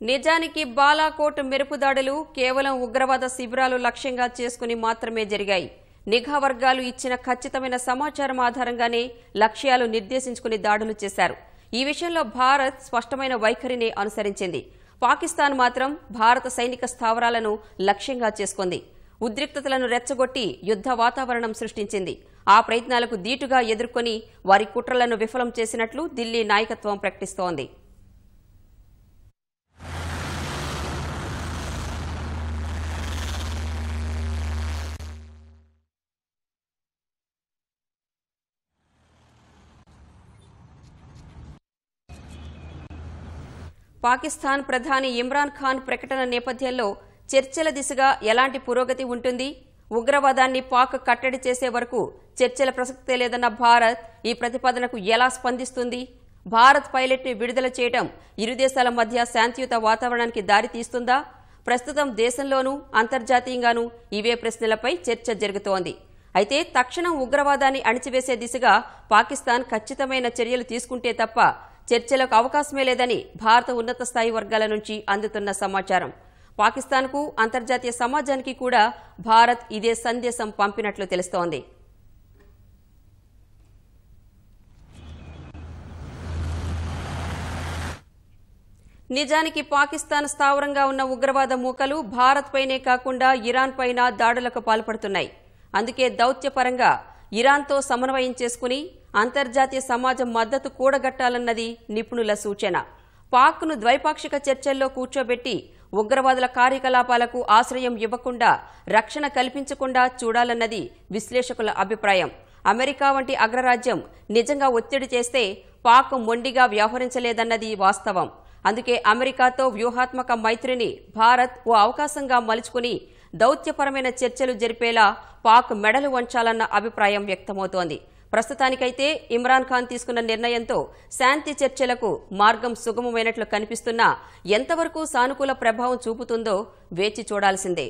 నిజానికి బాలాకోట్ మెరుపు దాడులు కేవలం ఉగ్రవాద శిబిరాలు లక్ష్యంగా చేసుకుని మాత్రమే జరిగాయి. నిఘా వర్గాలు ఇచ్చిన ఖచ్చితమైన సమాచారం ఆధారంగానే లక్ష్యాలు నిర్దేశించుకుని దాడులు చేశారు. ఈ విషయంలో భారత్ స్పష్టమైన వైఖరిని అనుసరించింది. పాకిస్తాన్ మాత్రం భారత సైనిక స్థావరాలను లక్ష్యంగా చేసుకుంది. ఉద్రిక్తతలను రెచ్చగొట్టి యుద్ధ వాతావరణం సృష్టించింది. ఆ ప్రయత్నాలకు దీటుగా ఎదుర్కొని వారి కుట్రలను విఫలం చేసినట్లు ఢిల్లీ నాయకత్వం ప్రకటిస్తోంది. పాకిస్తాన్ ప్రధాని ఇమ్రాన్ ఖాన్ ప్రకటన నేపథ్యంలో చర్చల దిశగా ఎలాంటి పురోగతి ఉంటుంది? ఉగ్రవాదాన్ని పాక్ కట్టడి చేసే వరకు చర్చల ప్రసక్తే లేదన్న భారత్ ఈ ప్రతిపాదనకు ఎలా స్పందిస్తుంది? భారత్ పైలట్ ని విడుదల చేయడం ఇరు దేశాల మధ్య శాంతియుత వాతావరణానికి దారి తీస్తుందా? ప్రస్తుతం దేశంలోనూ అంతర్జాతీయంగానూ ఇవే ప్రశ్నలపై చర్చ జరుగుతోంది. అయితే తక్షణం ఉగ్రవాదాన్ని అణిచివేసే దిశగా పాకిస్తాన్ ఖచ్చితమైన చర్యలు తీసుకుంటే తప్ప చర్చలకు అవకాశమే లేదని భారత ఉన్నత స్థాయి వర్గాల నుంచి అందుతున్న సమాచారం. పాకిస్తాన్కు అంతర్జాతీయ సమాజానికి కూడా భారత్ ఇదే సందేశం పంపినట్లు తెలుస్తోంది. నిజానికి పాకిస్తాన్ స్థావరంగా ఉన్న ఉగ్రవాద మూకలు భారత్ పైనే కాకుండా ఇరాన్ పైన దాడులకు పాల్పడుతున్నాయి. అందుకే దౌత్యపరంగా ఇరాన్తో సమన్వయం చేసుకుని అంతర్జాతీయ సమాజం మద్దతు కూడగట్టాలన్నది నిపుణుల సూచన. పాక్ను ద్వైపాక్షిక చర్చల్లో కూర్చోబెట్టి ఉగ్రవాదుల కార్యకలాపాలకు ఆశ్రయం ఇవ్వకుండా, రక్షణ కల్పించకుండా చూడాలన్నది విశ్లేషకుల అభిప్రాయం. అమెరికా వంటి అగ్రరాజ్యం నిజంగా ఒత్తిడి చేస్తే పాక్ మొండిగా వ్యవహరించలేదన్నది వాస్తవం. అందుకే అమెరికాతో వ్యూహాత్మక మైత్రిని భారత్ ఓ అవకాశంగా మలుచుకుని దౌత్యపరమైన చర్చలు జరిపేలా పాక్ మెడలు వంచాలన్న అభిప్రాయం వ్యక్తమవుతోంది. ప్రస్తుతానికైతే ఇమ్రాన్ ఖాన్ తీసుకున్న నిర్ణయంతో శాంతి చర్చలకు మార్గం సుగమమైనట్లు కనిపిస్తున్నా ఎంతవరకు సానుకూల ప్రభావం చూపుతుందో వేచి చూడాల్సిందే.